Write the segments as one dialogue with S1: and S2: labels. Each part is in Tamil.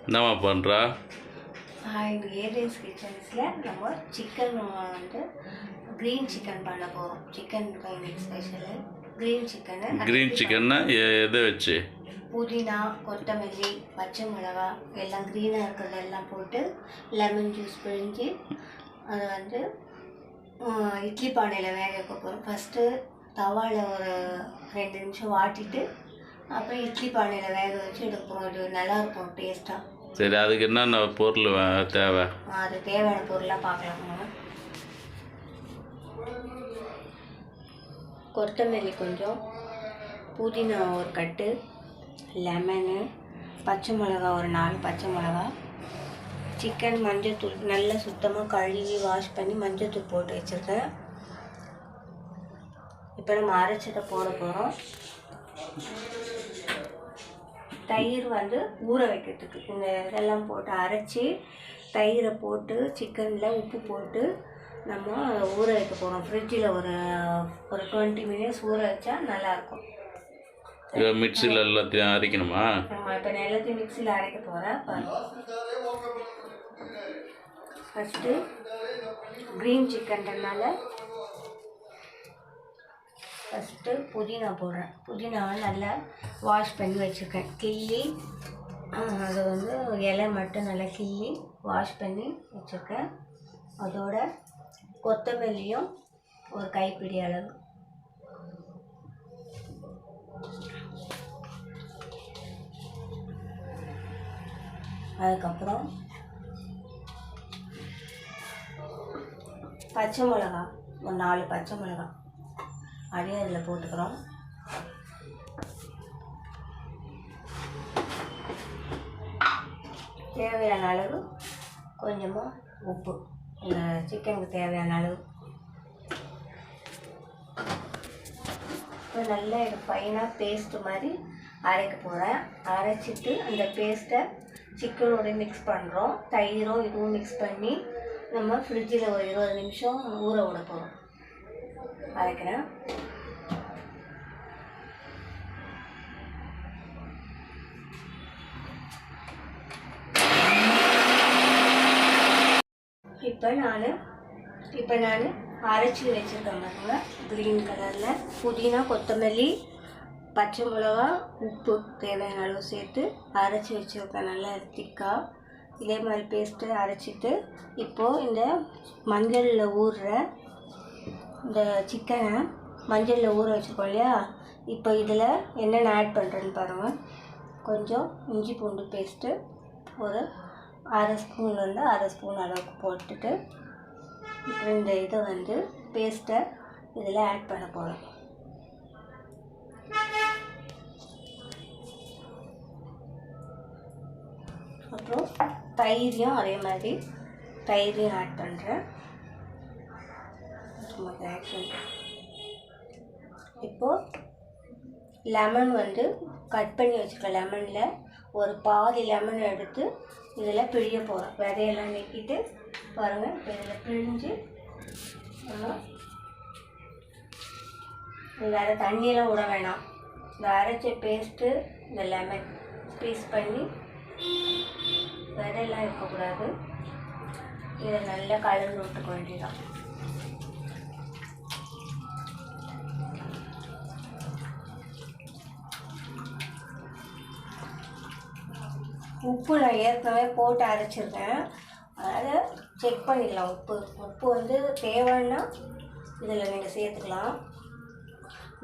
S1: என்னம்மா பண்ணுறா?
S2: ஏரியன்ஸ் கிச்சன்ஸில் நம்ம சிக்கன் வந்து க்ரீன் சிக்கன் பண்ண போகிறோம். சிக்கன் இன்னைக்கு ஸ்பெஷலு க்ரீன்
S1: சிக்கன்னா எதை வச்சு?
S2: புதினா, கொத்தமல்லி, பச்சை மிளகா எல்லாம் க்ரீனாக இருக்கிறதெல்லாம் போட்டு லெமன் ஜூஸ் பிழிஞ்சு அதை வந்து இட்லி பானையில் வேக வைக்க போகிறோம். ஃபஸ்ட்டு தவாவில் ஒரு 2 நிமிஷம் வாட்டிட்டு அப்புறம் இட்லி பானையில் வேக வச்சு எடுப்போம். இது நல்லாயிருக்கும் டேஸ்ட்டாக.
S1: சரி, அதுக்கு என்னென்ன பொருள் தேவை?
S2: அது தேவையான பொருளாக பார்க்கலாமா? கொத்தமல்லி கொஞ்சம், புதினா ஒரு கட்டு, லெமனு, பச்சை மிளகா ஒரு 4 பச்சை மிளகா, சிக்கன் மஞ்சத்தூள் நல்லா சுத்தமாக கழுவி வாஷ் பண்ணி மஞ்சத்தூள் போட்டு வச்சுருக்கேன். இப்போ நம்ம அரைச்சதை போட போகிறோம். தயிர் வந்து ஊற வைக்கிறதுக்கு இந்த இதெல்லாம் போட்டு அரைச்சி தயிரை போட்டு சிக்கனில் உப்பு போட்டு நம்ம ஊற வைக்க போகிறோம். ஃப்ரிட்ஜில் ஒரு 20 மினிட்ஸ் ஊற வச்சா நல்லாயிருக்கும்.
S1: மிக்சியில் எல்லாத்தையும் அரைக்கணுமா?
S2: இப்போ நான் எல்லாத்தையும் மிக்சியில் அரைக்க போகிறேன். ஃபஸ்ட்டு க்ரீன் சிக்கன்றனால ஃபஸ்ட்டு புதினா போடுறேன். புதினாவை நல்லா வாஷ் பண்ணி வச்சுருக்கேன். கிள்ளி அதை வந்து இலை மட்டும் நல்லா கிள்ளி வாஷ் பண்ணி வச்சுருக்கேன். அதோட கொத்தமல்லியும் ஒரு கைப்பிடி அளவு, அதுக்கப்புறம் பச்சை மிளகா ஒரு 4 பச்சை மிளகா அதையும் அதில் போட்டுக்கிறோம். தேவையான அளவு கொஞ்சமாக உப்பு, இந்த சிக்கனுக்கு தேவையான அளவு. இப்போ நல்லா இது ஃபைனாக பேஸ்ட்டு மாதிரி அரைக்க போகிறேன். அரைச்சிட்டு அந்த பேஸ்ட்டை சிக்கனோட மிக்ஸ் பண்ணுறோம். தயிரும் இதுவும் மிக்ஸ் பண்ணி நம்ம ஃப்ரிட்ஜில் ஒரு 20 நிமிஷம் ஊற விட போகிறோம். அரைக்கிறேன். இப்போ நான் அரைச்சி வச்சுருக்கேன் பாருங்க. க்ரீன் கலரில் புதினா, கொத்தமல்லி, பச்சை மிளகா, உப்பு தேவையான அளவு சேர்த்து அரைச்சி வச்சுருக்கேன். நல்லா திக்காக இதே மாதிரி பேஸ்ட்டு அரைச்சிட்டு இப்போது இந்த மஞ்சளில் ஊறுற இந்த சிக்கனை மஞ்சளில் ஊற வச்சுருக்கோம் இல்லையா? இப்போ இதில் என்னென்ன ஆட் பண்ணுறேன்னு பாருங்கள். கொஞ்சம் இஞ்சி பூண்டு பேஸ்ட்டு ஒரு 1/2 ஸ்பூன்லேருந்து 1/2 ஸ்பூன் அளவுக்கு போட்டுட்டு இப்போ இந்த இதை வந்து பேஸ்ட்டை இதில் ஆட் பண்ண போகிறோம். அப்புறம் தயிரையும் அதே மாதிரி தயிரையும் ஆட் பண்ணுறேன். இப்போது லெமன் வந்து கட் பண்ணி வச்சுருக்க லெமனில் ஒரு பாதி லெமன் எடுத்து இதில் பிழிய போகிறோம். விதையெல்லாம் நீக்கிட்டு பாருங்கள். இப்போ இதில் பிழிஞ்சு வேறு தண்ணியெல்லாம் விட வேணாம். இந்த அரைச்ச பேஸ்ட்டு இந்த லெமன் பீஸ் பண்ணி விதையெல்லாம் இருக்கக்கூடாது. இதை நல்லா கலந்து விட்டுக்க வேண்டியதான். உப்பு நான் ஏற்கனவே போட்டு அரைச்சிருக்கேன். அதை செக் பண்ணிடலாம். உப்பு வந்து தேவைன்னா இதில் நீங்கள் சேர்த்துக்கலாம்,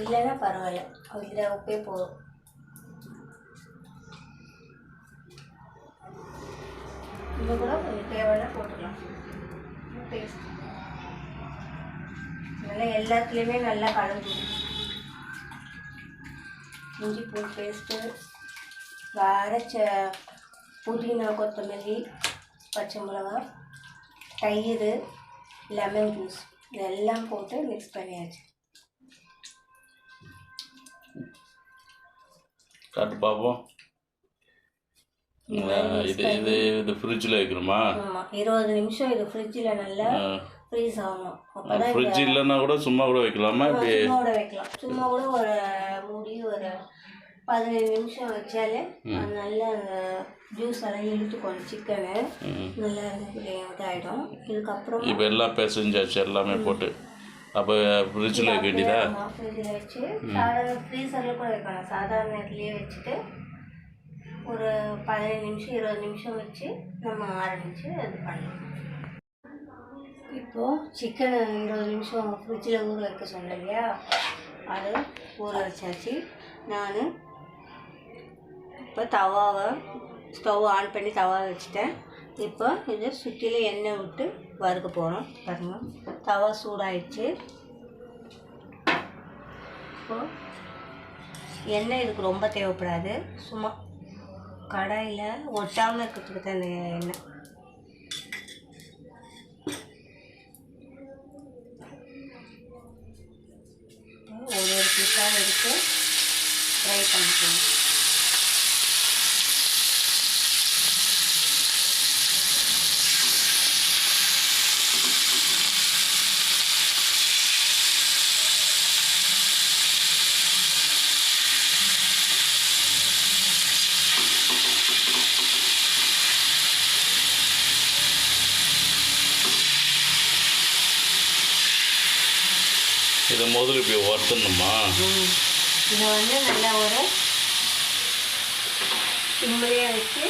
S2: இல்லைன்னா பரவாயில்ல. இதில் உப்பே போதும். இது கூட கொஞ்சம் தேவைன்னா போட்டுக்கலாம். டேஸ்ட் நல்லா எல்லாத்துலேயுமே நல்லா கலந்து இஞ்சி பூண்டு பேஸ்ட்டு, அரைச்ச புதினா, கொத்தமல்லி, பச்சை மிளகா, தயிர், லெமன் ஜூஸ் இதெல்லாம் போட்டு மிக்ஸ் பண்ணியாச்சு.
S1: காட்டு பார்ப்போம். இது ஃப்ரிட்ஜில் வைக்கணுமா?
S2: ஆமாம், 20 நிமிஷம் இது ஃப்ரிட்ஜில் நல்லா ஃப்ரீஸ் ஆகணும். அப்போ
S1: ஃப்ரிட்ஜ் இல்லைன்னா கூட சும்மா கூட வைக்கலாமா?
S2: சும்மா கூட வைக்கலாம். சும்மா கூட ஒரு மூடி ஒரு 15 நிமிஷம் வச்சாலே அது நல்லா ஜூஸ் எல்லாம் இழுத்துக்கணும். சிக்கனு நல்லா இதாகிடும். இதுக்கப்புறம்
S1: இப்போ எல்லாம் பிசைஞ்சாச்சு எல்லாமே போட்டு. அப்போ ஃப்ரிட்ஜில் வைக்க வேண்டியதா?
S2: ஃப்ரிட்ஜில் வச்சு சாதாரண ஃப்ரீசரில் கூட வைக்கலாம். சாதாரண நேரத்துலேயே வச்சுட்டு ஒரு 15 நிமிஷம் 20 நிமிஷம் வச்சு நம்ம ஆரம்பித்து அது பண்ணலாம். இப்போது சிக்கனை 20 நிமிஷம் ஃப்ரிட்ஜில் ஊற வைக்க சொன்னேன் இல்லையா, அது ஊற வச்சாச்சு. நான் இப்போ தவாவை ஸ்டவ் ஆன் பண்ணி தவாவை வச்சுட்டேன். இப்போ இது சுற்றிலும் எண்ணெய் விட்டு வறுக்க போகிறோம். பாருங்கள், தவா சூடாயிடுச்சு. இப்போது எண்ணெய் இதுக்கு ரொம்ப தேவைப்படாது, சும்மா கடாயில் ஒட்டாமல் இருக்கிறதுக்கு தான் இந்த எண்ணெய். ஒரு பீஸாக எடுத்து ஃப்ரை பண்ணிக்கணும்.
S1: இதை முதல்ல இப்படி வறுத்தணுமா?
S2: இதை வந்து நல்லா ஒரு சிம்மிலேயே வச்சு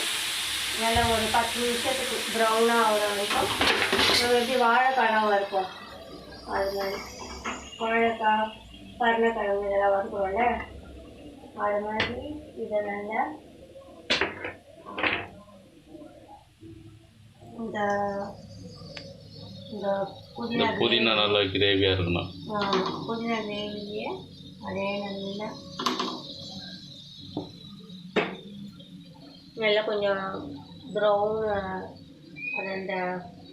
S2: நல்லா ஒரு 10 நிமிஷத்துக்கு ப்ரௌனாக ஆகிற வரைக்கும் எப்படி வாழைக்காய் வறுப்போம் அது மாதிரி. வாழைக்காய் கருணக்கிழங்கு இதெல்லாம் வறுக்கிறோம்ல, அது மாதிரி இதை நல்லா இந்த
S1: புதினா நல்லா கிரேவியாக இருக்கணும்.
S2: புதினா கிரேவியே அதே நல்லா கொஞ்சம் ப்ரௌன், அது அந்த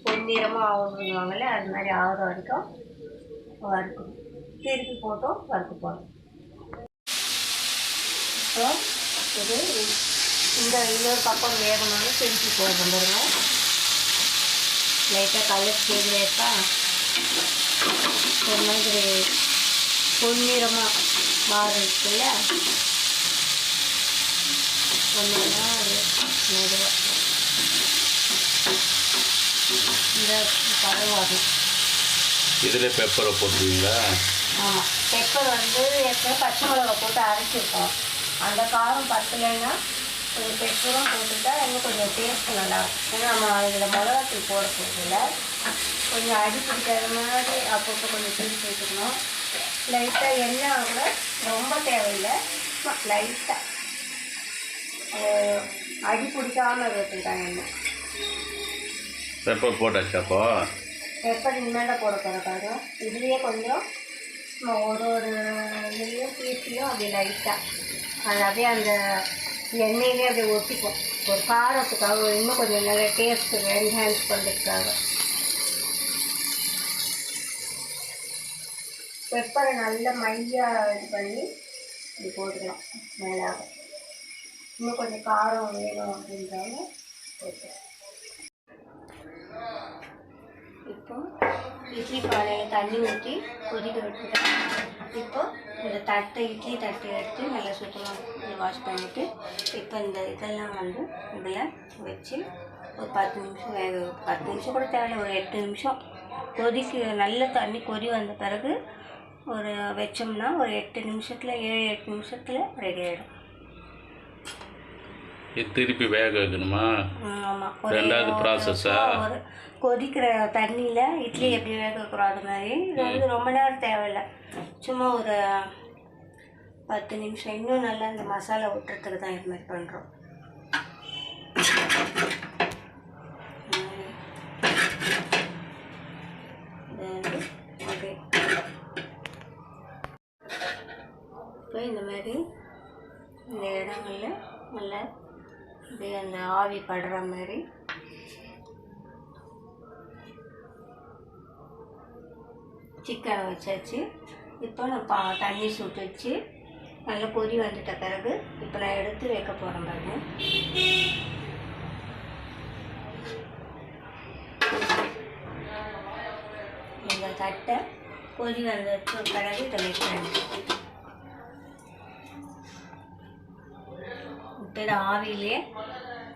S2: பொன்னிறமாக ஆகணுவாங்கல்ல, அது மாதிரி ஆகிற வரைக்கும் வறுக்கணும். திருப்பி போட்டோம் வறுக்க போகிறோம். இப்போ இது இந்த இன்னொரு பக்கம் வேகணும்னு திருப்பி போடுறோம். பாருங்க, லைட்டாக கலர் சேஞ்ச் ஆகிட்டா ஒரு மாதிரி பொன்னிறமாக மாறிடுச்சுல்ல, பொன்னிறமாக அது மெதுவாக இந்த பழம் வரும்.
S1: இதில் பெப்பரை போட்டுருவீங்களா?
S2: ஆமாம், பெப்பர் வந்து ஏற்கனவே பச்சை மிளகா போட்டு அரைச்சிருக்கோம். அந்த காரம் பத்தலைன்னா கொஞ்சம் பெப்பரும் போட்டுட்டா இன்னும் கொஞ்சம் டேஸ்ட்டு நல்லாயிருக்கும். ஏன்னா நம்ம இதில் மிளகாத்தூள் போட போகிறதில்ல. கொஞ்சம் அடி பிடிக்காத மாதிரி அப்பப்போ கொஞ்சம் திருப்பி வச்சுக்கணும். லைட்டாக எண்ணெய் கூட ரொம்ப தேவையில்லை, லைட்டாக அடி பிடிக்காமல் வச்சுக்கிட்டாங்க எண்ணெய்.
S1: பெப்பர் போட்டாச்சாப்போ?
S2: பெப்பர் இனிமேல் போட போகிறக்காக இதுலேயே கொஞ்சம் ஒரு இதுலேயும் பீஸ்லையும் அப்படி லைட்டாக அது அப்படியே அந்த எண்ணெயிலே அப்படியே ஒட்டிக்கும். ஒரு காரத்துக்காக இன்னும் கொஞ்சம் நல்ல டேஸ்ட்டு என்ஹான்ஸ் பண்ணுறதுக்காக பெப்பரை நல்லா மையாக இது பண்ணி இப்படி போட்டுக்கலாம். மேலாக இன்னும் கொஞ்சம் காரம் வேணும் அப்படின்றாங்க போட்டுக்கலாம். இப்போ இட்லி பானையில் தண்ணி ஊற்றி கொதிக்க விட்டுட்டேன். இப்போ இந்த தட்டை இட்லி தட்டை எடுத்து நல்லா சுத்தமாக வாஷ் பண்ணிவிட்டு இப்போ இந்த இதெல்லாம் வந்து இதில் வச்சு ஒரு 10 நிமிஷம் 10 நிமிஷம் கூட தேவையில்லை, ஒரு 8 நிமிஷம் நல்ல தண்ணி கொதி வந்த பிறகு ஒரு வச்சோம்னா ஒரு 8 நிமிஷத்தில் 7-8 நிமிஷத்தில் ரெடி ஆகிடும்.
S1: திருப்பி வேக வைக்கணுமா?
S2: ஆமாம்,
S1: ரெண்டாவது ப்ராசஸா?
S2: ஒரு கொதிக்கிற தண்ணியில் இட்லி எப்படி வேக வைக்கிறோம் அது மாதிரி. இது வந்து ரொம்ப நேரம் தேவையில்லை, சும்மா ஒரு 10 நிமிஷம். இன்னும் நல்லா இந்த மசாலா விட்டுறதுக்கு தான் இது மாதிரி பண்ணுறோம். ஓகே, இப்போ இந்த மாதிரி இந்த இடங்களில் நல்லா இது அந்த ஆவி படுற மாதிரி சிக்கனை வச்சாச்சு. இப்போ நான் தண்ணி சுட்டு வச்சு நல்லா கொதி வந்துட்ட பிறகு இப்போ நான் எடுத்து வைக்க போகிறேன். பாருங்க, இந்த தட்டை கொதி வந்த பிறகு இதை வைக்கிறேன். இது ஆவிலே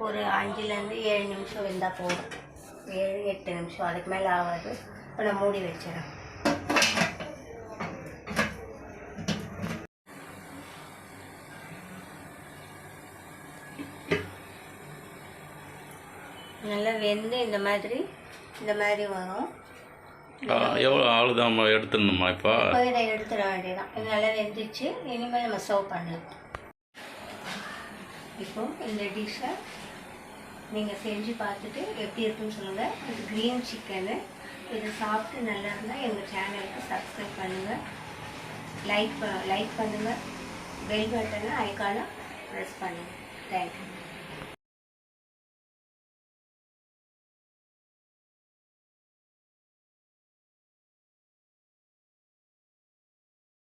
S2: ஒரு 5லேருந்து 7 நிமிஷம் வெந்தால் போதும். 7-8 நிமிஷம், அதுக்கு மேலே ஆகாது. இப்போ நான் மூடி வச்சிடறேன். நல்லா வெந்து இந்த மாதிரி வரும்.
S1: எவ்வளோ அவ்வளோதான் எடுத்துடணுமா? இப்போ
S2: இதை எடுத்துட வேண்டியதான். இது நல்லா வெந்துச்சு. இனிமேல் நம்ம சர்வ் பண்ணலாம். இப்போ இந்த டிஷ்ஷை நீங்கள் செஞ்சு பார்த்துட்டு எப்படி இருக்குன்னு சொல்லுங்கள். இது க்ரீன் சிக்கனு. இதை சாப்பிட்டு நல்லா இருந்தால் எங்கள் சேனலுக்கு சப்ஸ்கிரைப் பண்ணுங்கள், லைக் பண்ணுங்கள், பெல் பட்டனை ஐக்கானை ப்ரெஸ் பண்ணுங்கள். தேங்க்யூ.